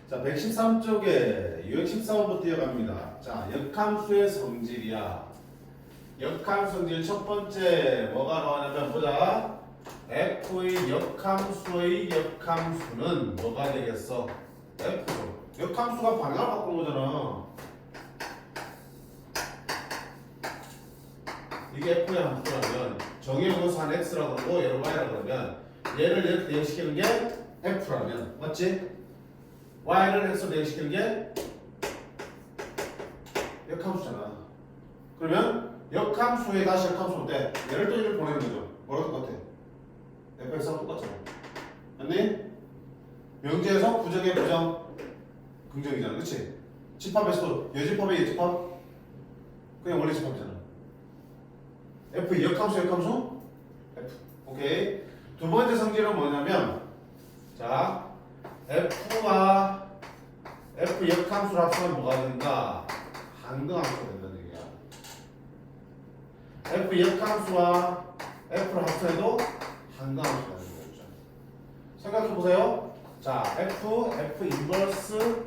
자, 113쪽에 유형 13번부터 이어갑니다. 자, 역함수의 성질이야. 역함수 성질 첫 번째 뭐가 나오냐면 보자. F의 역함수의 역함수는 뭐가 되겠어? F. 역함수가 방향을 바꾸는 거잖아. 이게 F의 함수라면 정의역에서 한 X라고 그러고 얘를 Y라고 그러면 얘를 이렇게 대응시키는 게 F라면 맞지? Y를 X로 대응시키는 게 역함수잖아. 그러면 역함수에 다시 역함수 때 얘를 또 이렇게 보내는 거죠. 뭐랑 똑같아? fx랑 똑같잖아. 맞니? 명제에서 부정의 부정 긍정이잖아. 그치? 집합에서도 여집합의 여집합 그냥 원래 집합이잖아. f 역함수 역함수 f. 오케이. 두 번째 성질은 뭐냐면 자 f와 f 역함수를 합치면 뭐가 된다? 항등함수가 된다는 얘기야. f 역함수와 f를 합쳐도 항등함수가 되는 거죠. 생각해 보세요. 자, f 인버스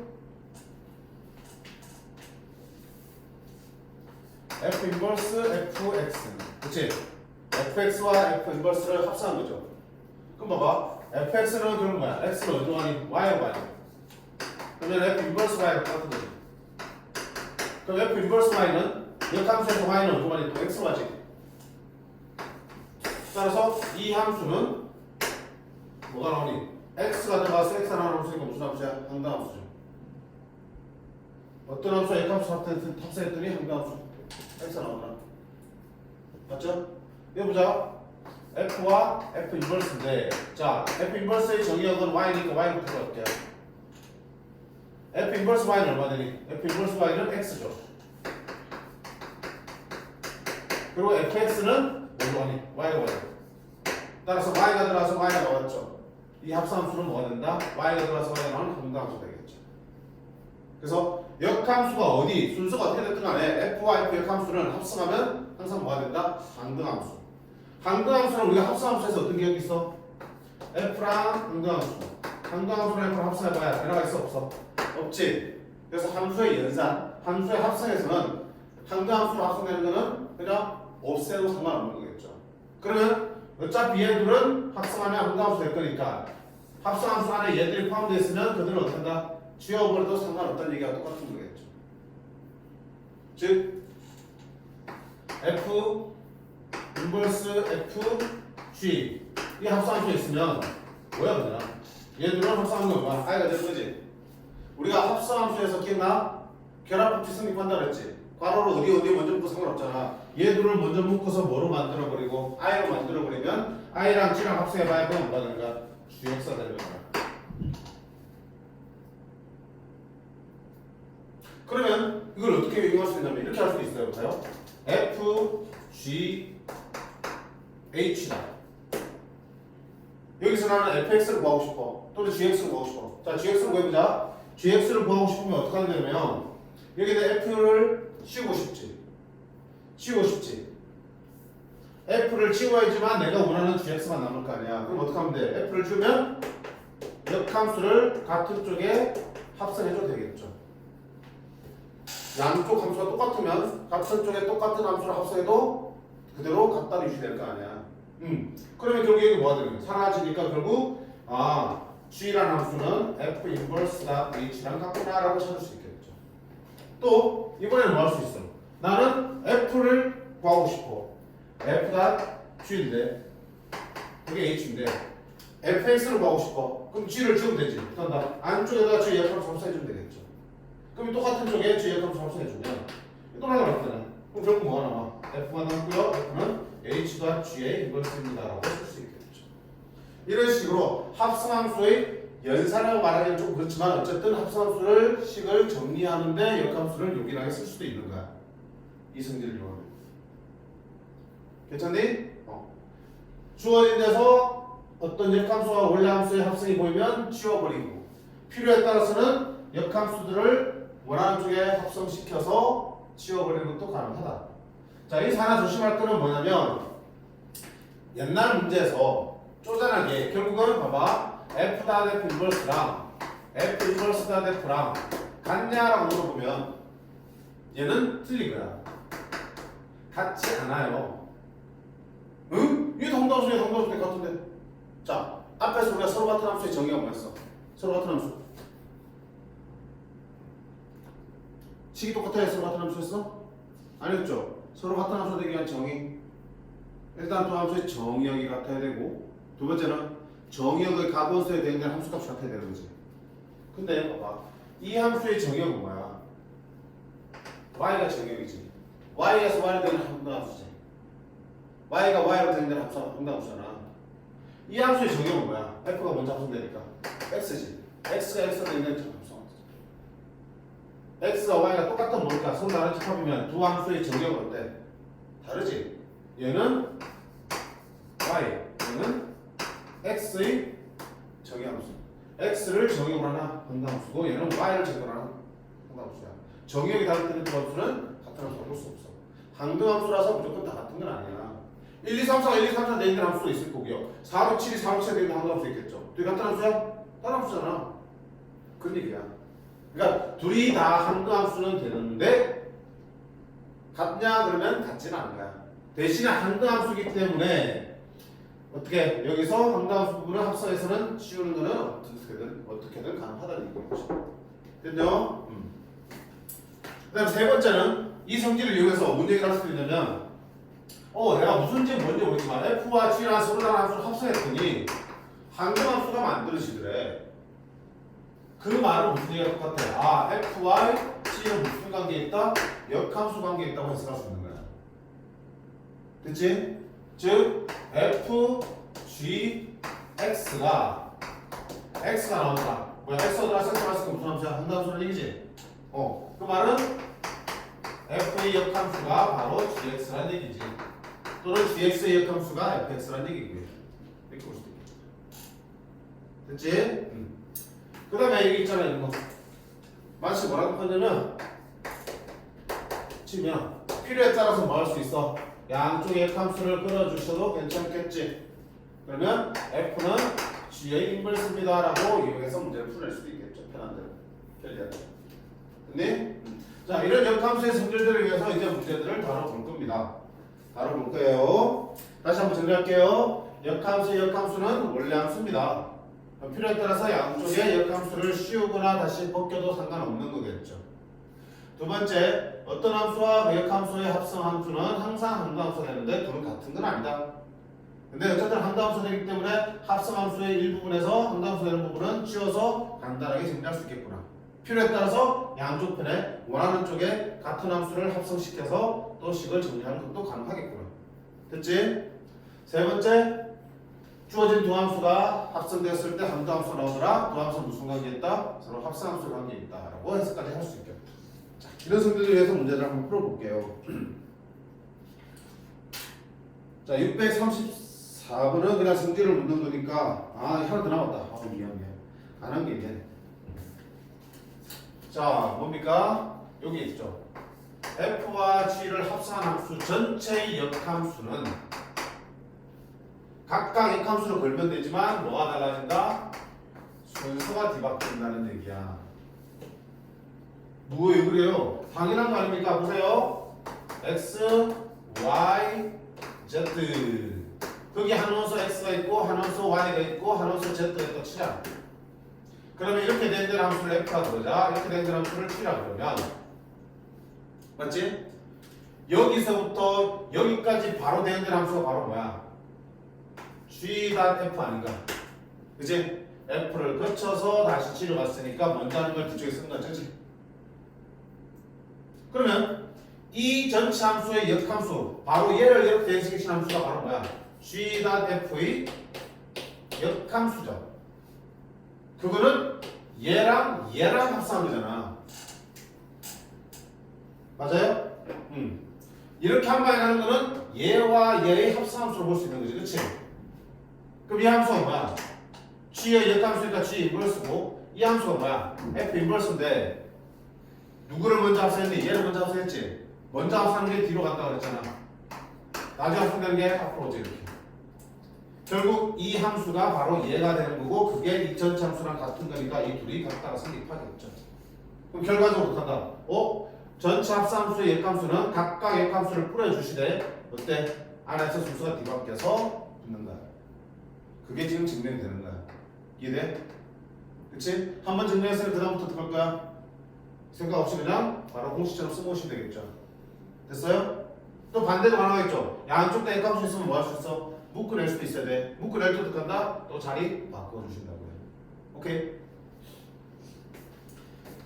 fx. 그치? fx와 f 인버스를 합성한 거죠. 그럼 봐봐. fx는 그런 거야. x는 어디로 가니? y로 가니. 그러면 f 인버스 y랑 똑같은 거지. 그럼 f 인버스 y는 역함수에서 y는 어디로 가니? 또 x로 가지. 따라서 이 함수는 뭐가 나오니? x가 들어가서 x 하나 함수니까 무슨 함수야? 항등함수죠. 어떤 함수와 역함수 합성했더니 항등함수 x가 나오더라. 맞죠? 이거 보자. f와 f 인버스인데 자 f 인버스의 정의역은 y니까 y부터 볼게요. f 인버스 y는 얼마 되니? f 인버스 y는 x죠. 그리고 fx는 뭘로 가니? y로 가요. 따라서 y가 들어가서 y가 나왔죠. 이 합성함수는 뭐가 된다? y가 들어가서 y가 나오는 항등함수가 되겠죠. 그래서 역함수가 어디 순서가 어떻게 됐든 간에 f와 f 역함수는 합성하면 항상 뭐가 된다? 항등함수. 항등함수는 우리가 합성함수에서 어떤 기억이 있어? f랑 항등함수. 항등함수랑 f랑 합성해봐야 변화가 있어 없어? 없지. 그래서 함수의 연산, 함수의 합성에서는 항등함수로 합성되는 거는 그냥 없애도 상관없는 거겠죠. 그러면 어차피 얘들은 합성하면 항등함수 될 거니까 합성함수 안에 얘들이 포함되어 있으면 그들은 어떻게 한다? 지워버려도 상관없다는 얘기가 똑같은 거겠죠. 즉 f 인버스 f g 이 합성함수에 있으면 뭐야 그냥 얘들은 합성하는 건 뭐야? i가 되는 거지. 우리가 합성함수에서 기억나? 결합법칙 성립한다 그랬지. 괄호로 어디 먼저 묶고 상관없잖아. 얘들을 먼저 묶어서 뭐로 만들어버리고 i로 만들어버리면 i랑 g랑 합성해봐야 그건 뭐가 되는 거야? 주역사 되는 거야. 그러면 이걸 어떻게 유용할 수 있냐면 이렇게 할 수 있어요. 볼까요? f, g, h다. 여기서 나는 fx를 구하고 싶어. 또는 gx를 구하고 싶어. 자, gx를 구해보자. gx를 구하고 싶으면 어떻게 하면 되냐면 여기다 f를 씌우고 싶지. f를 지워야지만 내가 원하는 gx만 남을 거 아니야. 그럼 어떻게 하면 돼? f를 지우면 역함수를 같은 쪽에 합성해줘도 되겠죠. 양쪽 함수가 똑같으면 같은 쪽에 똑같은 함수를 합성해도 그대로 같다로 유지될 거 아니야. 그러면 결국 여기 뭐가 되는 거야? 사라지니까 결국 g라는 함수는 f 인버스가 h랑 같구나라고 찾을 수 있겠죠. 또 이번에는 뭐 할 수 있어? 나는 f를 구하고 싶어. f가 g인데 그게 h인데 fx를 구하고 싶어. 그럼 g를 지우면 되지. 그런다. 안쪽에다 g 역함수 합성해주면 되겠죠. 그럼 똑같은 쪽에 g 역함수 합성해주면 또 하나 나왔잖아. 그럼 결국 뭐가 나와? f가 남고요. f는 h가 g의 인버스입니다라고 쓸 수 있겠죠. 이런 식으로 합성함수의 연산이라고 말하기는 좀 그렇지만 어쨌든 합성함수를 식을 정리하는데 역함수를 요긴하게 쓸 수도 있는 거야. 이 성질을 이용하면. 괜찮니? 주어진 데서 어떤 역함수와 원래 함수의 합성이 보이면 지워버리고 필요에 따라서는 역함수들을 원하는 쪽에 합성시켜서 지워버리는 것도 가능하다. 자, 여기서 하나 조심할 거는 뭐냐면 옛날 문제에서 쪼잔하게 결국은 봐봐 f-f 인버스랑 F 인버스 단 F랑 같냐라고 물어보면 얘는 틀리고요. 같지 않아요. 응? 이게 동담수야, 동담수 같은데. 자, 앞에서 우리가 서로 같은 함수의 정의가 뭐였어? 서로 같은 함수. 식이 똑같아야 서로 같은 함수였어? 아니었죠? 서로 같은 함수 되기 위한 정의. 일단 두 함수의 정의역이 같아야 되고, 두 번째는 정의역의 가분수에 대응되는 함수값이 같아야 되는 거지. 근데 봐봐, 이 함수의 정의역은 뭐야? y가 정의역이지. y에서 y로 되는 함수지. y가 y로 되는 함수잖아. 이 함수의 정의역은 뭐야? f가 먼저 함수되니까 x지. x가 x로 되는 함수. x와 y가 똑같은 뭐니까 서로 다른 집합이면 두 함수의 정의역은 어때? 다르지. 얘는 y, 얘는 x의 정의함수. x를 정의역으로 하나 분담수고 얘는 y를 정의역으로 하나 분담수야. 정의역이 다를 때는 두 함수는 같은 함수가 볼 수 없어. 항등함수라서 무조건 다 같은 건 아니야. 1, 2, 3, 4, 1, 2, 3, 4 내있는 함수도 있을 거고요. 4, 6, 7이 4, 6, 7에 내있는 항등함수 있겠죠. 둘이 같은 함수야? 다른 함수잖아. 그런 얘기야. 그러니까 둘이 다 항등함수는 되는데 같냐 그러면 같지는 않은 거야. 대신에 항등함수이기 때문에 어떻게 여기서 항등함수 부분을 합성해서는 씌우는 거는 어떻게든 가능하다는 얘기죠. 됐죠? 그다음 세 번째는 이 성질을 이용해서 뭔 얘기를 할 수 있냐면 내가 무슨 지 뭔지 모르지만 F와 G랑 서로 다른 함수를 합성했더니 항등함수가 만들어지더래. 그 말은 무슨 얘기가 똑같아? F와 G는 무슨 관계에 있다? 역함수 관계에 있다고 해석할 수 있는 거야. 됐지? 즉 F, G, X가 나온다. 뭐야? X가 들어갔으니까 무슨 함수야? 항등함수라는 얘기지? 그 말은 F의 역함수가 바로 GX라는 얘기지. 또는 GX의 역함수가 FX라는 얘기고요. 이렇게 볼 수도 있겠죠. 됐지? 그 다음에 여기 있잖아, 이거. 마치 뭐라고 하냐면, 치면, 필요에 따라서 뭐 할 수 있어? 양쪽의 역함수를 끌어주셔도 괜찮겠지. 그러면 F는 G의 인버스입니다. 라고 이용해서 문제를 풀 수도 있겠죠. 편한 대로. 편리하게. 됐니? 자, 이런 역함수의 성질들을 위해서 이제 문제들을 다뤄볼 겁니다. 다뤄볼 거예요. 다시 한번 정리할게요. 역함수의 역함수는 원래 함수입니다. 필요에 따라서 양쪽의 역함수를 씌우거나 다시 벗겨도 상관없는 거겠죠. 두 번째, 어떤 함수와 그 역함수의 합성 함수는 항상 항등함수가 되는데 둘은 같은 건 아니다. 근데 어쨌든 항등함수가 되기 때문에 합성 함수의 일부분에서 항등함수가 되는 부분은 씌워서 간단하게 정리할 수 있겠구나. 필요에 따라서 양쪽 편에 원하는 쪽에 같은 함수를 합성시켜서 또 식을 정리하는 것도 가능하겠구나. 됐지? 세 번째, 주어진 두 함수가 합성되었을 때 항등함수가 나오더라. 두 함수는 무슨 관계에 있다? 서로 합성함수 관계에 있다라고 해석까지 할 수 있겠다. 자, 이런 성질을 위해서 문제를 한번 풀어볼게요. 자, 634번은 그냥 성질을 묻는 거니까 하나 더 남았다. 미안. 안 한 게 있네. 자, 뭡니까? 여기 있죠. F와 G를 합성한 함수 전체의 역함수는 각각 역함수를 걸면 되지만 뭐가 달라진다? 순서가 뒤바뀐다는 얘기야. 왜 그래요? 당연한 거 아닙니까? 보세요. X, Y, Z. 거기 한 원소 X가 있고 한 원소 Y가 있고 한 원소 Z가 있고 치자. 그러면 이렇게 된 함수를 F라 그러자. 이렇게 된 함수를 T라 그러면 맞지? 여기서부터 여기까지 바로 된 함수가 바로 뭐야? G.F 아닌가? 그치? F를 거쳐서 다시 G를 갔으니까 먼저 하는 걸 뒤쪽에 쓴 거죠, 그치? 그러면 이 전체 함수의 역함수, 바로 얘를 이렇게 대신시킨 함수가 바로 뭐야? G.F의 역함수죠. 그거는 얘랑 합성한 거잖아. 맞아요? 이렇게 한 방에 가는 거는 얘와 얘의 합성함수로 볼 수 있는 거지, 그치? 그럼 이 함수가 뭐야? G의 역함수니까 G 인버스고 이 함수가 뭐야? F 인버스인데 누구를 먼저 합성했니? 얘를 먼저 합성했지? 먼저 합성한 게 뒤로 갔다 그랬잖아. 나중에 합성되는 게 앞으로 오지 이렇게. 결국 이 함수가 바로 얘가 되는 거고 그게 이 전체 함수랑 같은 거니까 이 둘이 같다가 성립하겠죠. 그럼 결과적으로 어떻게 한다? 전체 합산함수의 역함수는 각각 역함수를 뿌려주시되 어때? 안에서 순서가 뒤바뀌어서 붙는 거야. 그게 지금 증명이 되는 거야. 이해돼? 그치? 한번 증명했으면 그 다음부터 어떻게 할 거야? 생각 없이 그냥 바로 공식처럼 쓰고 오시면 되겠죠. 됐어요? 또 반대도 가능하겠죠. 양쪽 다 역함수 있으면 뭐 할 수 있어? 묶어낼 수도 있어야 돼. 묶어낼 때 어떻게 한다? 또 자리 바꿔주신다고요. 오케이?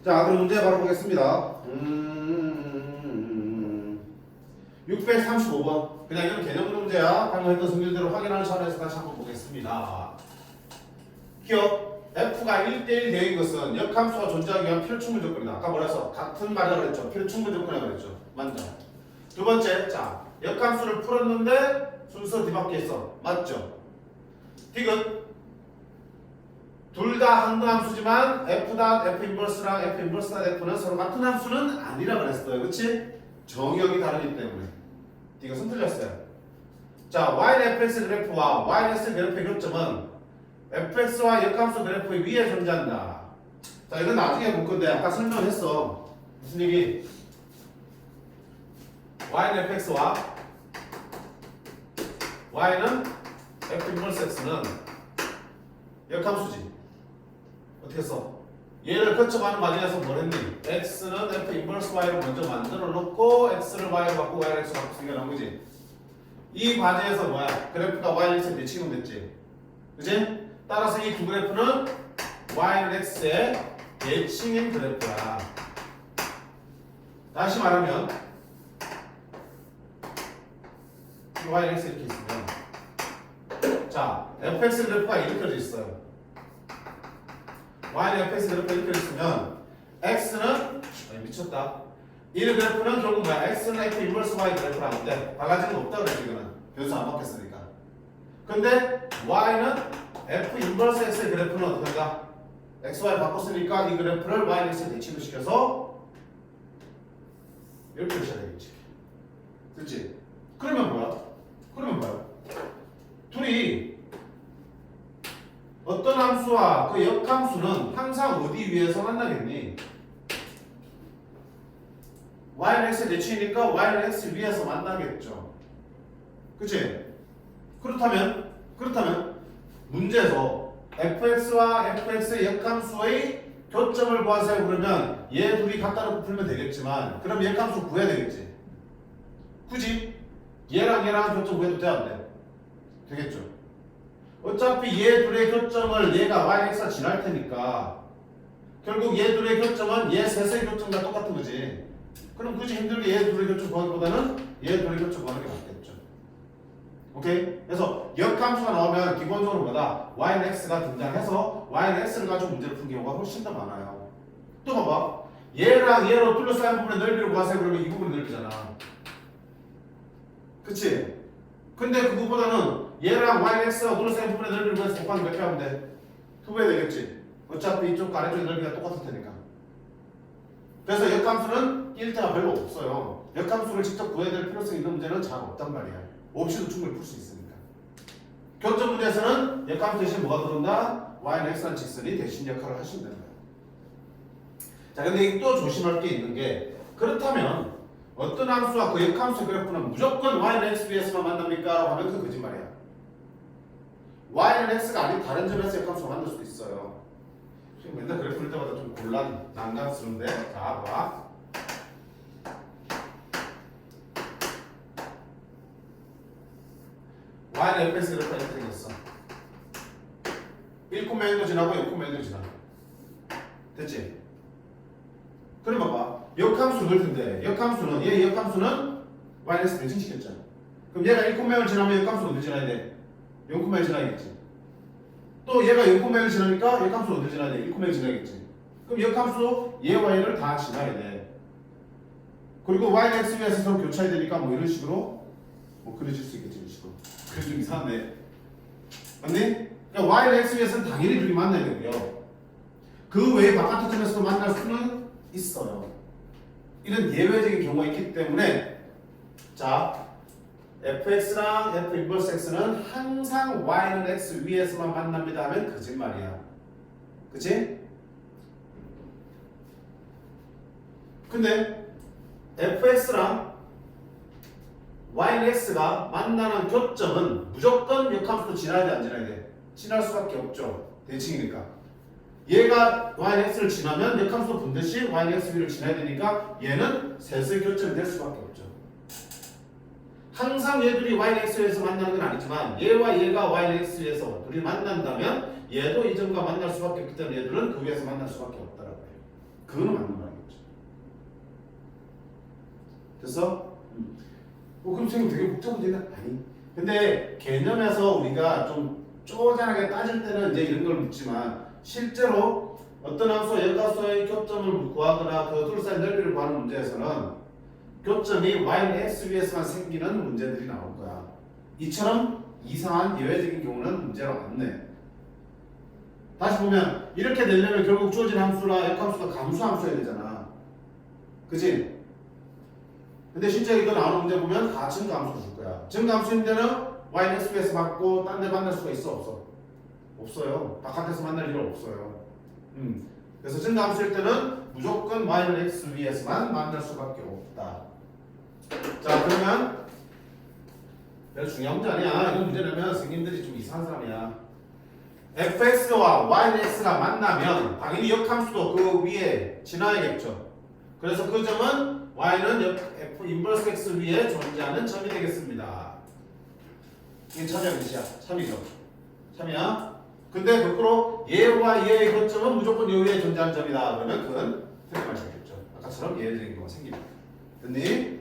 자, 그럼 문제 바로 보겠습니다. 635번. 그냥 이건 개념 문제야. 방금 했던 승률대로 확인하는 차원에서 다시 한번 보겠습니다. 기억. F가 1대1 대인 것은 역함수가 존재하기 위한 필요충분 조건이다. 아까 뭐라 했어? 같은 말이라고 그랬죠. 필요충분 조건이라고 그랬죠. 맞죠? 두 번째, 자, 역함수를 풀었는데 순서 뒤바뀌었어. 맞죠? 디귿. 둘 다 한등 함수지만 F' F 인버스랑 F 인버스 F는 서로 같은 함수는 아니라 그랬어요. 그치? 정역이 다르기 때문에. 이것은 틀렸어요. 자, Y는 fx 그래프와 Y는 그래프의 교점은 fx와 역함수 그래프 위에 존재한다. 자, 이건 나중에 볼 건데 아까 설명했어. 무슨 얘기? Y는 fx와 Y는 F 인버스 x는 역함수지. 어떻게 했어? 얘를 거쳐가는 과정에서 뭘 했니? x는 f 인버스 y를 먼저 만들어 놓고 x를 y로 바꾸고 y를 x로 바꾸고 나온 거지. 이 과정에서 뭐야? 그래프가 y는 x에 대칭은 됐지. 그지? 따라서 이 두 그래프는 y는 x에 대칭인 그래프야. 다시 말하면 y는 x 이렇게 있으면 자, fx 그래프가 이렇게 돼 있어요. y는 fx 그래프가 이렇게 있으면 x는 미쳤다. 이 그래프는 결국 뭐야? x는 f 인버스 y 그래프라는데 달라지는 거 없다 그랬지. 이거는 변수 안 바뀌었으니까. 근데 y는 f 인버스 x의 그래프는 어떻게 한다? x, y 바꿨으니까 이 그래프를 y는 x에 대칭을 시켜서 이렇게 하셔야 되겠지. 됐지? 그러면 뭐야? 둘이 어떤 함수와 그 역함수는 항상 어디 위에서 만나겠니? y는 x에 대칭이니까 y는 x 위에서 만나겠죠. 그치? 그렇다면 문제에서 fx와 fx의 역함수의 교점을 구하세요 그러면 얘 둘이 갖다 놓고 풀면 되겠지만 그럼 역함수 구해야 되겠지. 굳이 얘랑 교점 구해도 돼 안 돼? 되겠죠. 어차피 얘 둘의 교점을 얘가 yx가 지날 테니까 결국 얘 둘의 교점은 얘 셋의 교점과 똑같은 거지. 그럼 굳이 힘들게 얘 둘의 교점 구하기보다는 얘 둘의 교점 구하는 게 낫겠죠. 오케이? 그래서 역함수가 나오면 기본적으로 뭐다? y는 x가 등장해서 y는 x를 가지고 문제를 푼 경우가 훨씬 더 많아요. 또 봐봐. 얘랑 얘로 둘러싸인 부분의 넓이를 구하세요 그러면 이 부분이 넓이잖아. 그치? 근데 그거보다는 얘랑 y는 x가 둘러싸인 부분의 넓이를 구해서 곱하기 몇 배 하면 돼? 2배 되겠지? 어차피 이쪽과 아래쪽의 넓이가 똑같을 테니까. 그래서 역함수는 1대가 별로 없어요. 역함수를 직접 구해야 될 필요성이 있는 문제는 잘 없단 말이야. 없이도 충분히 풀 수 있으니까. 교점 문제에서는 역함수 대신 뭐가 들어온다? y는 x라는 직선이 대신 역할을 하시면 되는 거예요. 자, 근데 또 조심할 게 있는 게 그렇다면 어떤 함수와 그 역함수 그래프는 무조건 y는 x 위에서만 만납니까? 라고 하면 그건 거짓말이야. y는 x가 아닌 다른 점에서 역함수가 만날 수도 있어요. 지금 맨날 그래프 볼 때마다 좀 난감스러운데. 자, 봐. y는 fx 그래프가 이렇게 생겼어. 1,1도 지나고 0,1도 지나. 됐지? 그럼 봐봐. 역함수 넣을 텐데 역함수는 얘 역함수는 y는 x 대칭시켰잖아. 그럼 얘가 1,1을 지나면 역함수가 어디 지나야 돼? 0,1 지나야겠지. 또 얘가 0,1을 지나니까 역함수가 어디 지나야 돼? 1,1 지나야겠지. 그럼 역함수 얘와 얘를 다 지나야 돼. 그리고 y는 x 위에서 서로 교차해야 되니까 뭐 이런 식으로 뭐 그려질 수 있겠지. 이런 식으로. 그게 좀 이상한데 맞니? 그러니까 y는 x 위에서는 당연히 둘이 만나야 되고요. 그 외에 바깥의 점에서도 만날 수는 있어요. 이런 예외적인 경우가 있기 때문에 자 fx랑 f 인버스 x는 항상 y는 x 위에서만 만납니다 하면 거짓말이야. 그치? 근데 fx랑 y는 x가 만나는 교점은 무조건 역함수도 지나야 돼, 안 지나야 돼? 지날 수밖에 없죠. 대칭이니까. 얘가 y는 x를 지나면 역함수도 분듯이 y는 x 위를 지나야 되니까 얘는 셋의 교점이 될 수밖에 없죠. 항상 얘들이 y는 x 위에서 만나는 건 아니지만 얘와 얘가 y는 x 위에서 둘이 만난다면 얘도 이 점과 만날 수밖에 없기 때문에 얘들은 그 위에서 만날 수밖에 없다라고 해요. 그거는 맞는 말이겠죠. 됐어? 그럼 선생님 되게 복잡한 문제는 아니. 근데 개념에서 우리가 좀 쪼잔하게 따질 때는 이제 이런 걸 묻지만 실제로 어떤 함수 역함수의 교점을 구하거나 그 둘 사이 넓이를 구하는 문제에서는 교점이 y는 x 위에서만 생기는 문제들이 나올 거야. 이처럼 이상한 예외적인 경우는 문제로 안 내. 다시 보면 이렇게 되려면 결국 주어진 함수나 역함수가 감수함수여야 되잖아. 그치? 근데 실제 이거 나오는 문제 보면 다 증가함수 줄 거야. 증가함수인 데는 y는 x 위에서 맞고 딴 데 만날 수가 있어 없어? 없어요. 바깥에서 만날 일은 없어요. 그래서 증가함수일 때는 무조건 y는 x 위에서만 만날 수밖에 없다. 자, 그러면 별로 중요한 문제 아니야. 이건 문제 내면 선생님들이 좀 이상한 사람이야. fx와 y는 x가 만나면 당연히 역함수도 그 위에 지나야겠죠. 그래서 그 점은 y는 f 인버스 x 위에 존재하는 점이 되겠습니다. 이게 참이야, 끝이야? 참이죠. 참이야. 근데 거꾸로 얘와 얘의 교점은 무조건 요 위에 존재하는 점이다. 그러면 그건 틀린 말이 되겠죠. 아까처럼 예외적인 경우가 생깁니다. 됐니?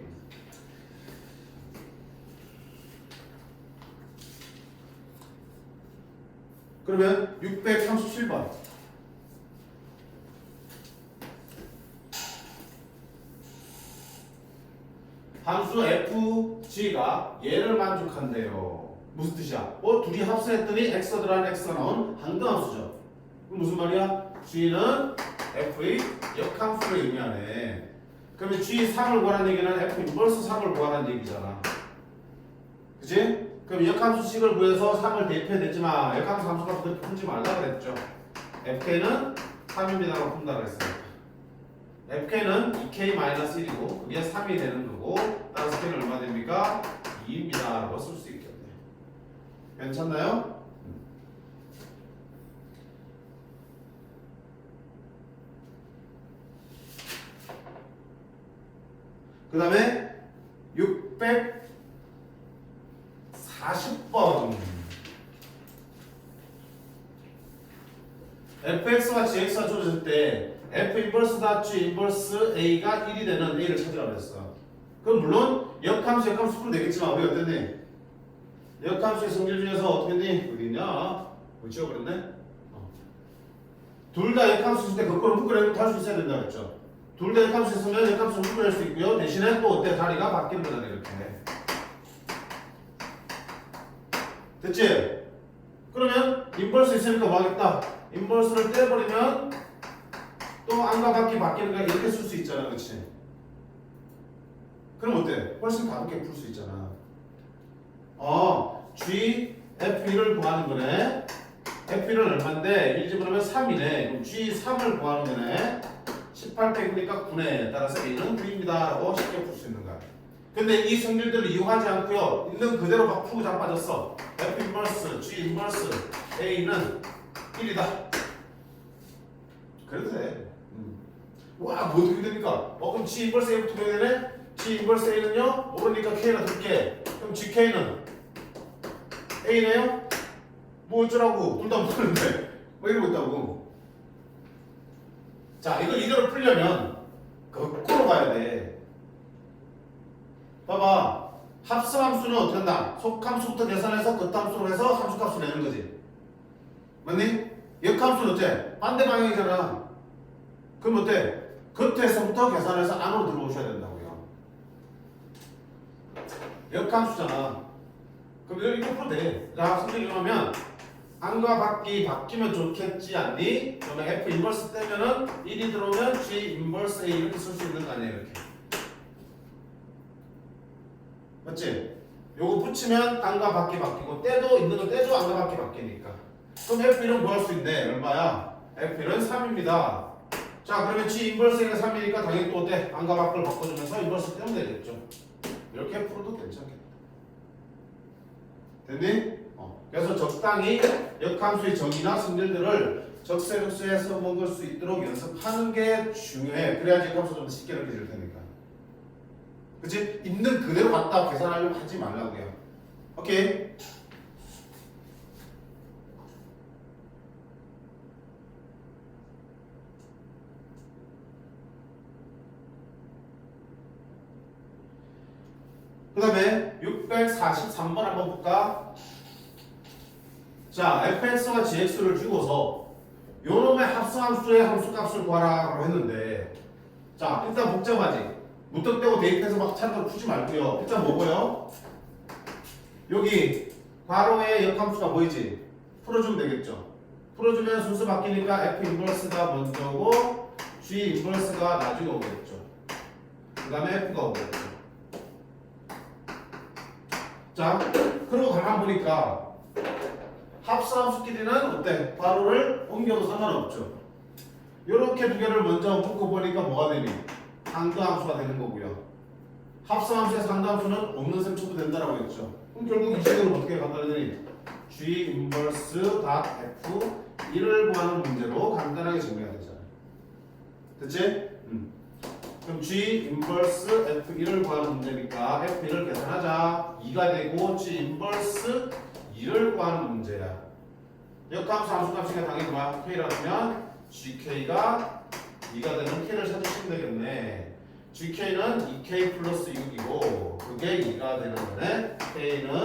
그러면 637번. 함수 fg가 얘를 만족한대요. 무슨 뜻이야? 둘이 합성했더니 x 들어간 x가 나온 항등함수죠. 그럼 무슨 말이야? g는 f의 역함수를 의미하네. 그러면 g 3을 구하라는 얘기는 f 인버스 3을 구하라는 얘기잖아. 그치? 그럼 역함수식을 구해서 3을 대입해 내지 마. 역함수 함수가 그렇게 풀지 말라 그랬죠. fk는 3입니다라고 푼다 그랬어요. fk는 2k-1이고 그게 3이 되는 거고 따라서 k는 얼마 됩니까? 2입니다 라고 쓸 수 있겠네. 괜찮나요? 그 다음에 640번 fx와 gx가 주어졌을 때 f 인버스 다 g 인버스 a가 1이 되는 a를 찾으라고 했어. 그럼 물론 역함수 역함수 풀면 되겠지만 우리 어땠니? 역함수의 성질 중에서 어떻게 했니? 어디 있냐? 지워버렸네? 둘 다 역함수일 때 거꾸로 묶으려면 할 수 있어야 된다고 했죠. 둘 다 역함수 있으면 역함수 묶을 수 있고요. 대신에 또 어때? 자리가 바뀌는 거잖아 이렇게. 됐지? 그러면 인버스 있으니까 뭐 하겠다? 인버스를 떼버리면 또 안과 밖이 바뀌는 거야. 이렇게 쓸 수 있잖아. 그치? 그럼 어때? 훨씬 가볍게 풀 수 있잖아. G, F1을 구하는 거네. F1은 얼마인데? 1 집어넣으면 3이네. 그럼 G3을 구하는 거네. 18 빼니까 9네. 따라서 A는 9입니다. 라고 쉽게 풀 수 있는 거야. 근데 이 성질들을 이용하지 않고요. 있는 그대로 막 풀고 자빠졌어. F 인버스, G 인버스, A는 1이다. 그래도 돼. 와, 뭐 어떻게 됩니까? 그럼 G 인버스 A부터 해야 되네? G 인버스 A는요? 모르니까 K나 둘게. 그럼 GK는 A네요? 뭐 어쩌라고? 둘 다 모르는데. 뭐 이러고 있다고. 자, 이걸 이대로 풀려면 거꾸로 가야 돼. 봐봐. 합성함수는 어떻게 한다? 속함수부터 계산해서 겉함수로 해서 함수값을 내는 거지. 맞니? 역함수는 어때? 반대 방향이잖아. 그럼 어때? 겉에서부터 계산해서 안으로 들어오셔야 된다고요. 역함수잖아. 그럼 이거 풀어도 돼. 자, 선생님 이러면 안과 밖이 바뀌면 좋겠지 않니? 그러면 F 인버스 떼면은 1이 들어오면 G 인버스 A 이렇게 쓸 수 있는 거 아니야 이렇게. 맞지? 요거 붙이면 안과 밖이 바뀌고 떼도 있는 거 떼도 안과 밖이 바뀌니까. 그럼 F1은 구할 수 있네. 얼마야? F1은 3입니다. 자, 그러면 G 인버스가 3이니까 당연히 또 어때? 안과 밖을 바꿔주면서 인버스 떼면 되겠죠. 이렇게 풀어도 괜찮겠다. 됐니? 그래서 적당히 역함수의 정의나 승질들을 적세적소에서 먹을 수 있도록 연습하는 게 중요해. 그래야지 역함수 좀 쉽게 느껴질 테니까. 그치? 있는 그대로 갖다 계산하려고 하지 말라고요. 오케이? 그 다음에 643번 한번 볼까? 자, fx와 gx를 주고서 요놈의 합성함수의 함수값을 구하라고 했는데, 자, 일단 복잡하지? 무턱대고 대입해서 막 차례로 푸지 말고요. 일단 뭐고요? 여기 괄호의 역함수가 보이지? 풀어주면 되겠죠. 풀어주면 순서 바뀌니까 f 인버스가 먼저고 g 인버스가 나중에 오겠죠. 그 다음에 f가 오겠죠. 자, 그러고 가만 보니까 합성함수끼리는 어때? 괄호를 옮겨도 상관없죠. 요렇게 두 개를 먼저 묶어보니까 뭐가 되니? 상대함수가 되는 거고요. 합성함수의 상대함수는 없는 셈 쳐도 된다라고 했죠. 그럼 결국 이 식으로 어떻게 갖다 되니? G 인버스 닷 F 1을 구하는 문제로 간단하게 정리가 되잖아요. 됐지? 그럼 G 인버스 F1을 구하는 문제니까 F1을 계산하자. 2가 되고 G 인버스 2를 구하는 문제야. 역함수 함수값이가 당연히 뭐야? K라면 GK가 2가 되는 K를 찾으시면 되겠네. GK는 2K 플러스 6이고 그게 2가 되는 거네. K는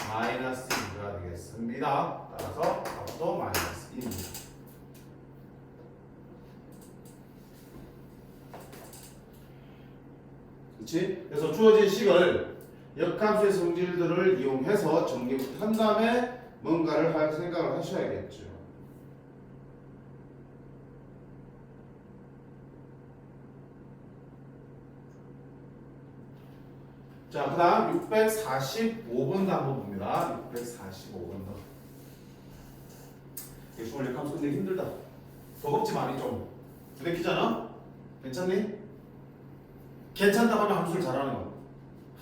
마이너스 2가 되겠습니다. 따라서 값도 마이너스 2입니다. 그렇지? 그래서 주어진 식을 역함수의 성질들을 이용해서 정리부터 한 다음에 뭔가를 할 생각을 하셔야겠죠. 자, 그 다음 645번도 한번 봅니다. 645번도. 이게 주말 역함수 근데 힘들다. 버겁지 많이 좀. 부대끼잖아? 괜찮니? 괜찮다고 하면 함수를 잘하는 거.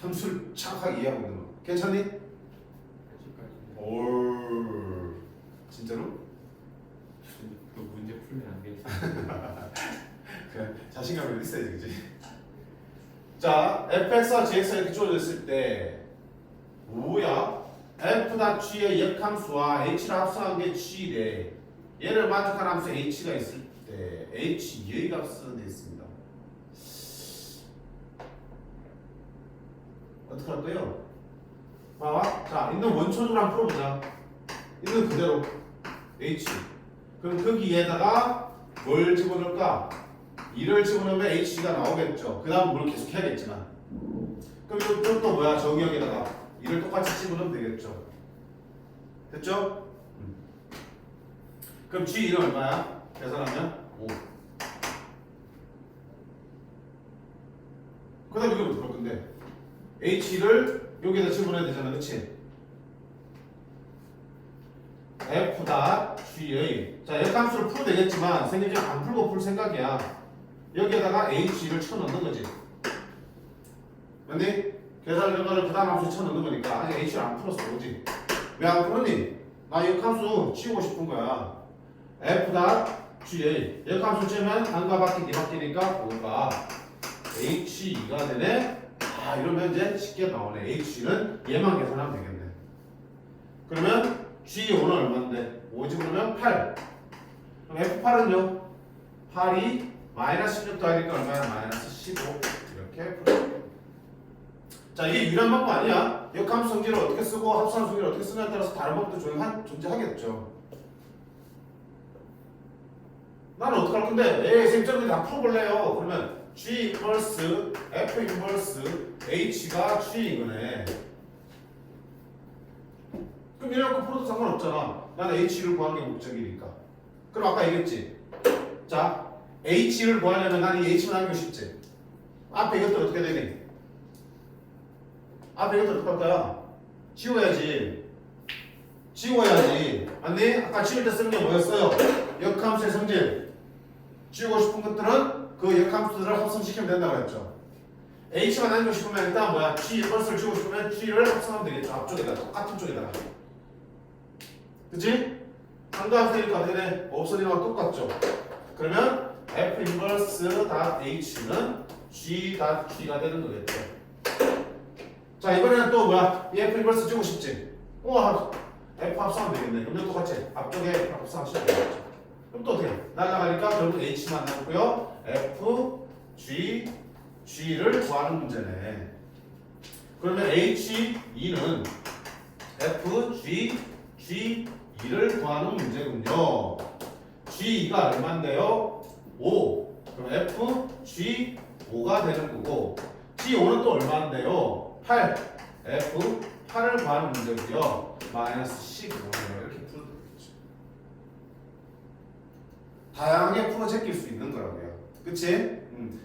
함수를 정확하게 이해하고 있는 거. 괜찮니? 올. 진짜로? 그 문제 풀면 안 되겠어. 그래, 자신감이 있어야지, 그치? 자, fx와 gx가 이렇게 주어졌을 때 뭐야? f.g의 역함수와 h를 합성한 게 g래. 얘를 만족한 함수 h가 있을 때 h 의 값은 돼 있습니다. 어떻게 할까요? 봐봐. 자, 있는 원천으로 한번 풀어보자. 있는 그대로 h. 그럼 거기에다가 뭘 집어넣을까? 2를 집어넣으면 h가 나오겠죠. 그 다음 뭘 계속 해야겠지만. 그럼 이것도 뭐야? 정의역에다가 2를 똑같이 집어넣으면 되겠죠. 됐죠? 그럼 g2는 얼마야? 계산하면 5. 그 다음 이거 어떻게 할 건데? h를 여기에다 집어넣어야 되잖아. 그치? f.g의 자, 역함수를 풀어도 되겠지만 생각이 안 풀고 풀 생각이야. 여기에다가 h를 쳐넣는 거지. 맞니? 계산 결과를 그 다음 함수에 쳐넣는 거니까 아직 h를 안 풀었어. 그지? 왜 안 풀었니? 나 역함수 치우고 싶은 거야. f.g의 역함수 치면 안과 바뀌 바뀌니까 5가 h2가 되네. 아, 이러면 이제 쉽게 나오네. h는 얘만 계산하면 되겠네. 그러면 G5는 얼마인데? 5 집어넣으면 8. 그럼 F8은요? 8이 마이너스 16 더하니까 얼마야? 마이너스 15. 이렇게 풀어줄게요. 자, 이게 유일한 방법 아니야. 역함수 성질을 어떻게 쓰고 합성함수 성질을 어떻게 쓰냐에 따라서 다른 방법도 존재하겠죠. 나는 어떻게 할 건데? 쌤처럼 다 풀어볼래요. 그러면 G 인버스 F 인버스 H가 G인 거네. 그럼 이래갖고 풀어도 상관없잖아. 나는 H를 구하는 게 목적이니까. 그럼 아까 얘기했지. 자, H를 구하려면 나는 이 H만 하는 게 쉽지. 앞에 이것들 어떻게 되니? 앞에 이것들 어떻게 할 거야? 지워야지. 지워야지. 맞니? 아까 지울 때 쓴 게 뭐였어요? 역함수의 성질. 지우고 싶은 것들은 그 역함수들을 합성시키면 된다고 했죠. H만 남기고 싶으면 일단 뭐야? G 인버스를 지우고 싶으면 G를 합성하면 되겠죠. 앞쪽에다 똑같은 쪽에다가. 그치? 한도 합성이니까 어떻게 돼? 없어지는 거 똑같죠. 그러면 F 인버스 닷 H는 G 닷 G가 되는 거겠죠. 자 이번에는 또 뭐야? 이 F 인버스 지우고 싶지? 우와 F 합성하면 되겠네. 그럼 똑같이 앞쪽에 F 합성하시면 되겠죠. 그럼 또 어떻게 해? 날아가니까 결국 H만 남고요. F, G, G를 구하는 문제네. 그러면 H, E는 F, G, G, E를 구하는 문제군요. G2가 얼마인데요? 5. 그럼 F, G, 5가 되는 거고 G5는 또 얼마인데요? 8. F, 8을 구하는 문제고요. 마이너스 15네요. 이렇게 풀어도 되겠죠. 다양하게 풀어 제낄 수 있는 거라고요. 그치?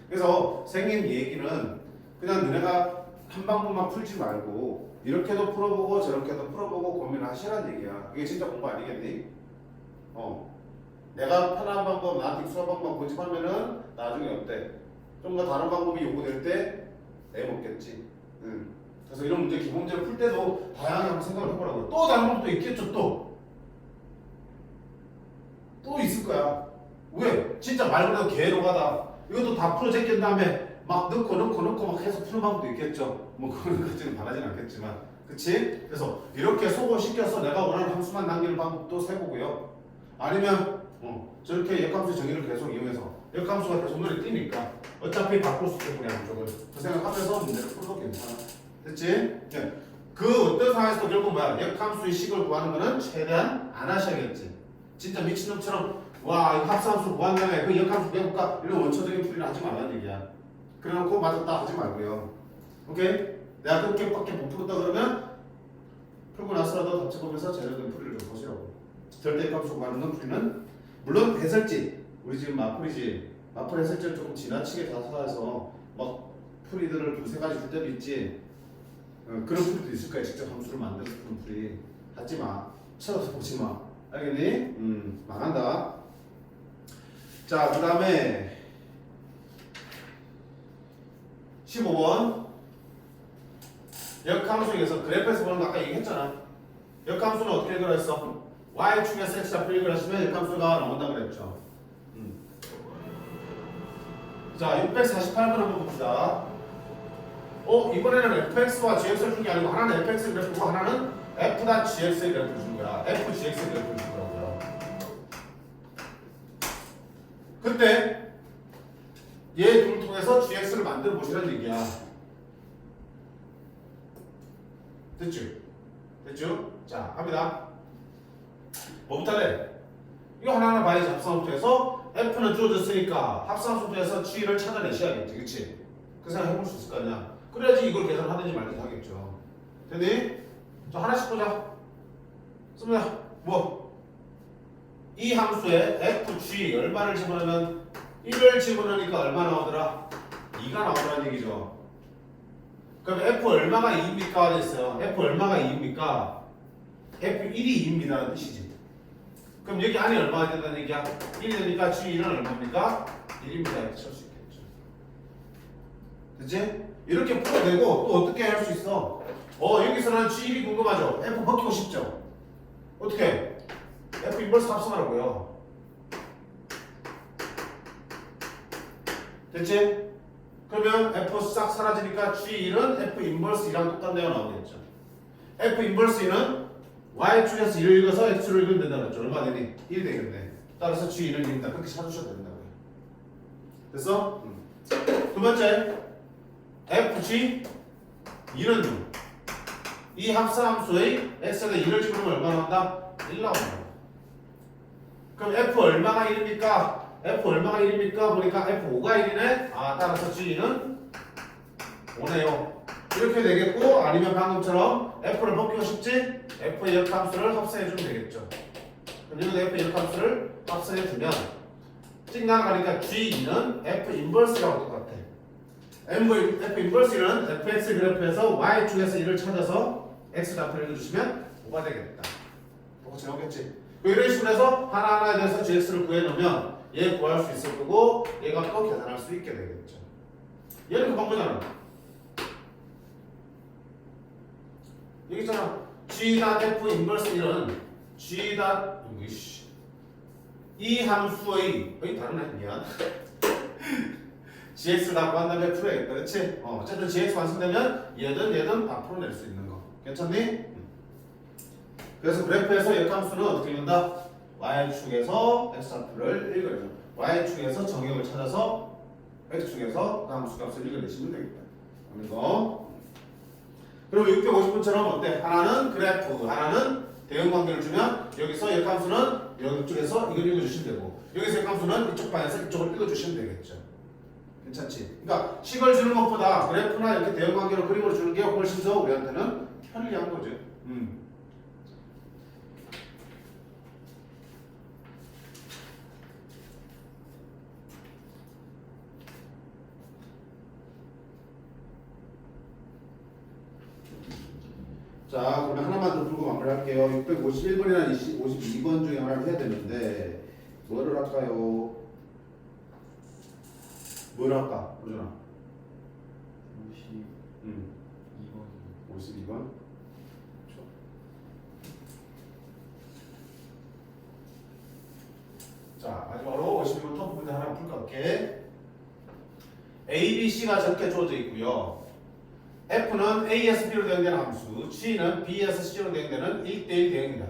그래서 생긴 얘기는 그냥 너네가 한 방법만 풀지 말고 이렇게도 풀어보고 저렇게도 풀어보고 고민을 하시라는 얘기야. 그게 진짜 공부 아니겠니? 내가 편한 방법, 나한테 익숙한 방법 고집하면은 나중에 어때? 좀 더 다른 방법이 요구될 때 내먹겠지. 그래서 이런 문제 기본적으로 풀 때도 다양하게 한번 생각을 해보라고요. 또 다른 방법도 있겠죠. 또 있을 거야. 왜? 진짜 말 그대로 개로가다. 이것도 다 풀어 제낀 다음에 막 넣고 막 해서 푸는 방법도 있겠죠. 뭐 그런 것까지는 바라진 않겠지만, 그치? 그래서 이렇게 소거시켜서 내가 원하는 함수만 남기는 방법도 세보고요. 아니면 저렇게 역함수 정의를 계속 이용해서 역함수가 계속 눈에 띄니까 어차피 바꿀 수 있겠구나 양쪽을 그 생각하면서 문제를 풀어도 괜찮아. 됐지? 네. 그 어떤 상황에서도 결국 뭐야? 역함수의 식을 구하는 거는 최대한 안 하셔야겠지. 진짜 미친놈처럼 와 이거 합성함수 구한 다음에 그 역함수 빼볼까? 이런 원초적인 풀이를 하지 말라는 얘기야. 그래놓고 맞았다 하지 말고요. 오케이? 내가 그렇게밖에 못 풀었다 그러면 풀고 나서라도 답지 보면서 제대로 풀이를 좀 보시라고. 절대값수 구하는 건 풀이는 물론 해설지 우리 지금 마풀이지 마풀 해설지를 조금 지나치게 자사해서 막 풀이들을 두세 가지 줄 때도 있지. 그런 풀이도 있을 거야. 직접 함수를 만들어서 푸는 풀이. 하지 마. 쳐다도 보지 마. 알겠니? 망한다. 자, 그 다음에 15번 역함수에서 그래프에서 보는 거 아까 얘기했잖아. 역함수는 어떻게 그렸어? y축에서 x좌표를 그렸으면 역함수가 나온다고 그랬죠. 자, 648번 한번 봅시다. 이번에는 fx와 gx를 준 게 아니고 하나는 fx의 그래프고 하나는 f.gx의 그래프를 준 거야. f.gx의 그래프를 준 거라고요. 그때 얘 둘을 통해서 gx를 만들어 보시라는 얘기야. 됐죠? 됐죠? 자, 합니다. 뭐부터 해? 이거 하나하나 봐야지. 합성함수에서 f는 주어졌으니까 합성함수에서 g를 찾아내셔야겠지. 그치? 그 생각 해볼 수 있을 거 아니야. 그래야지 이걸 계산하든지 말든지 하겠죠. 됐니? 자, 하나씩 보자. 씁니다. 뭐? 이 함수에 fg 얼마를 집어넣으면 1을 집어넣으니까 얼마 나오더라? 2가 나오더라는 얘기죠. 그럼 f 얼마가 2입니까? 됐어요. f 얼마가 2입니까? f 1이 2입니다라는 뜻이지. 그럼 여기 안에 얼마가 된다는 얘기야? 1이 되니까 g1은 얼마입니까? 1입니다. 이렇게 칠 수 있겠죠. 됐지? 이렇게 풀어도 되고 또 어떻게 할 수 있어? 여기서는 g1이 궁금하죠? f 벗기고 싶죠? 어떻게? f 인버스 합성하라고요. 됐지? 그러면 f 싹 사라지니까 g1은 f 인버스 2랑 똑같네요 나오겠죠. f 인버스 2는 y축에서 1을 읽어서 x를 읽으면 된다고 했죠. 얼마 되니? 1이 되겠네. 따라서 g1은 1입니다. 그렇게 찾으셔도 된다고요. 됐어? 두 번째 fg 2는 이 합성함수의 x에다 2를 집어넣으면 얼마 나온다? 1 나온다. 그럼 f 얼마가 1입니까? f 얼마가 1입니까? 보니까 f5가 1이네. 따라서 g는 5네요. 이렇게 되겠고 아니면 방금처럼 f를 벗기고 싶지? f의 역함수를 합성해주면 되겠죠. 그럼 여기서 f의 역함수를 합성해주면 찍 나가니까 g2는 f 인버스라고 똑같아. f 인버스는 fx 그래프에서 y축에서 1을 찾아서 x 좌표를 읽어주시면 5가 되겠다. 똑같이 나오겠지? 이런 식으로 해서 하나하나에 대해서 gx를 구해놓으면 얘 구할 수 있을 거고 얘가 또 계산할 수 있게 되겠죠. 얘는 금방 보잖아. 여기 있잖아. g.f 인버스 1은 g. 이 함수의 다르네 미안. gx를 다 구한 다음에 풀어야겠다. 그렇지? 어쨌든 gx 완성되면 얘든 다 풀어낼 수 있는 거. 괜찮니? 그래서 그래프에서 역함수는 어떻게 읽는다? y축에서 x좌표를 읽어요. y축에서 정역을 찾아서 x축에서 그 함수 값을 읽어내시면 되겠다. 하는 거. 그리고 650분처럼 어때? 하나는 그래프, 하나는 대응 관계를 주면 여기서 역함수는 이쪽에서 이걸 읽어주시면 되고 여기서 역함수는 이쪽 방에서 이쪽을 읽어주시면 되겠죠. 괜찮지? 그러니까 식을 주는 것보다 그래프나 이렇게 대응 관계로 그림으로 주는 게 훨씬 더 우리한테는 편리한 거죠. 자, 그러면 하나만 더 풀고 마무리할게요. 651번이나 52번 중에 하나를 해야 되는데 뭐를 할까요? 뭘 할까? 로준아. 52번. 52번. 자, 마지막으로 52번부터 문제 하나 풀까 볼게. A, B, C가 저렇게 주어져 있고요. F는 A에서 B로 대응되는 함수, G는 B에서 C로 대응되는 1대1 대응이다.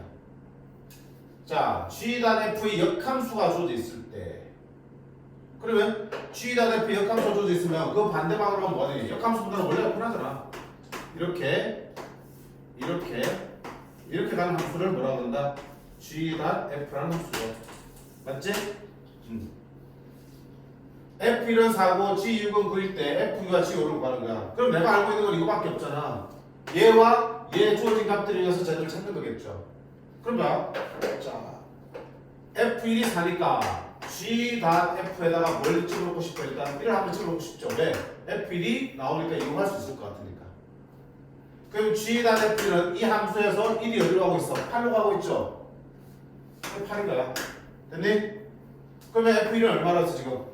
자, G.F의 역함수가 주어져 있을 때 그러면 G.F 역함수가 주어져 있으면 그 반대방으로 하면 뭐가 되냐? 역함수보다는 원래가 편하잖아. 이렇게 가는 함수를 뭐라고 한다? G.F라는 함수죠. 맞지? F1은 4고 G6은 9일 때 F2가 G5를 구하는 거야. 그럼 내가 알고 있는 건 이거밖에 없잖아. 얘와 얘 주어진 값들을 위해서 쟤를 찾는 거겠죠. 그럼 봐. 자, F1이 4니까 G.F에다가 뭘 집어넣고 싶어? 일단 1을 한번 집어넣고 싶죠. 왜? F1이 나오니까 이용할 수 있을 것 같으니까. 그럼 G.F는 이 함수에서 1이 어디로 가고 있어? 8로 가고 있죠. 8인 거야. 됐니? 그러면 F1은 얼마로 했어 지금?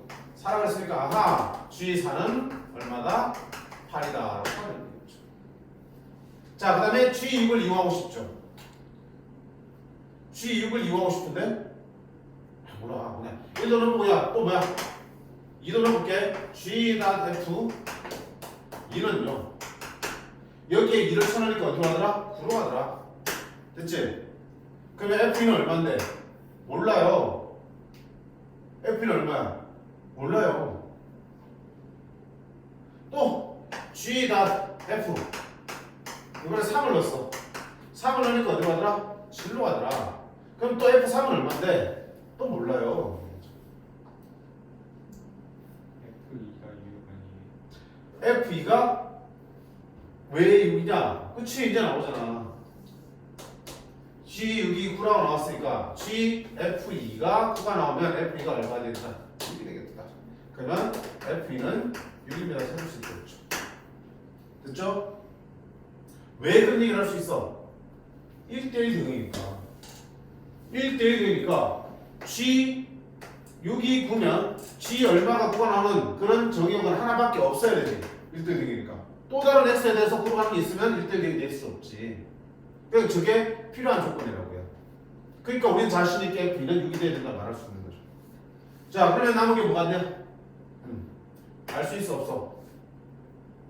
4라고 했으니까 아하 G4는 얼마다? 8이다 라고 하는 거죠. 자, 그 다음에 G6을 이용하고 싶죠. G6을 이용하고 싶은데 뭐냐 1도는 뭐야? 또 뭐야? 2도는 볼게. G.F 2는요 여기에 2를 쳐넣으니까 어떻게 하더라? 9로 가더라. 됐지? 그러면 F2는 얼마인데? 몰라요. F2는 얼마야? 몰라요. 또 G.F 이번에 3을 넣었어. 3을 넣으니까 어디로 가더라? 7로 가더라. 그럼 또 F3은 얼마인데? 또 몰라요. F2가 6 아니에요? F2가 왜 6이냐? 그치 이제 나오잖아. G6이 9라고 나왔으니까 GF2가 9가 나오면 F2가 얼마 되겠다? 6이 되겠다. 그러면 F2는 6입니다. 찾을 수 있겠죠. 됐죠? 왜 그런 얘기를 할 수 있어? 1대1 대응이니까. 1대1 대응이니까 G6이 9면 G 얼마가 9가 나오는 그런 정의역은 하나밖에 없어야 되지. 1대1 대응이니까. 또 다른 X에 대해서 9로 가는 게 있으면 1대1 대응이 될 수 없지. 그러니까 저게 필요한 조건이라고요. 그러니까 우리는 자신 있게 B는 6이 돼야 된다 말할 수 있는 거죠. 자, 그러면 남은 게 뭐가 있냐? 알 수 있어 없어?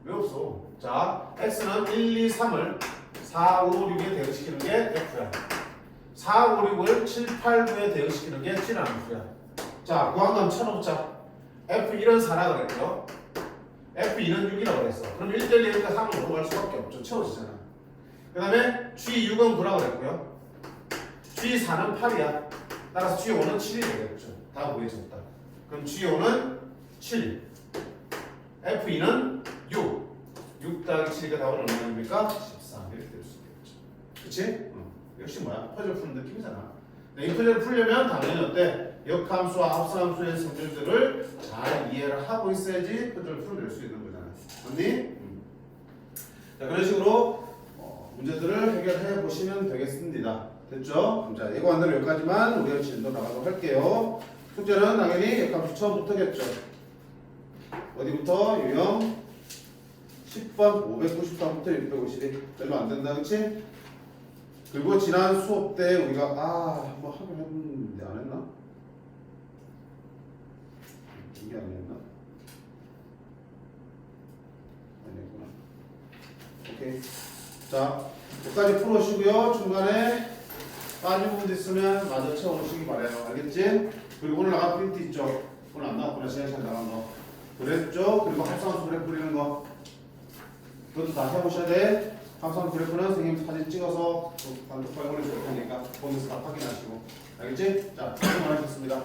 왜 없어? 자, X는 1, 2, 3을 4, 5, 6에 대응시키는 게 F야. 4, 5, 6을 7, 8, 9에 대응시키는 게 G라는 함수야. 자, 구한 건 쳐놓자. F1은 4라고 그랬고요. F2는 6이라고 그랬어. 그럼 1대1이니까 3을 5로 갈 수밖에 없죠. 채워지잖아. 그 다음에 G6은 9라고 그랬고요. G4는 8이야. 따라서 G5는 7이 되겠죠. 다 구해졌다. 그럼 G5는 7. F2는 6. 6 더하기 7이니까 답은 얼마입니까? 13. 이렇게 될 수 있겠죠. 그치? 역시 뭐야? 퍼즐 푸는 느낌이잖아. 이 퍼즐을 풀려면 당연히 어때? 역함수와 합성함수의 성질들을 잘 이해를 하고 있어야지 퍼즐을 풀어낼 수 있는 거잖아. 맞니? 자, 그런 식으로 문제들을 해결해 보시면 되겠습니다. 됐죠? 그럼 자, 예고 안대로 여기까지만 우리가 진도 나가도록 할게요. 숙제는 당연히 역함수 처음부터겠죠. 어디부터? 유형 10번 594부터 652. 별로 안 된다, 그치? 그리고 지난 수업 때 우리가 뭐 하긴 했는데 안 했나? 이게 아니었나? 아니었구나. 오케이. 자, 여기까지 풀어오시고요. 중간에 빠진 부분 있으면 마저 채워놓으시기 바래요. 알겠지? 그리고 오늘 나간 프린트 있죠? 오늘 안 나왔구나. 지난 시간 나간 거. 그랬죠? 그리고 합성함수 그래프 그리는 거. 그것도 다 해보셔야 돼. 합성함수 그래프는 선생님 사진 찍어서 단독 파일 올려줄 테니까 보면서 다 확인하시고. 알겠지? 자, 수고 많으셨습니다.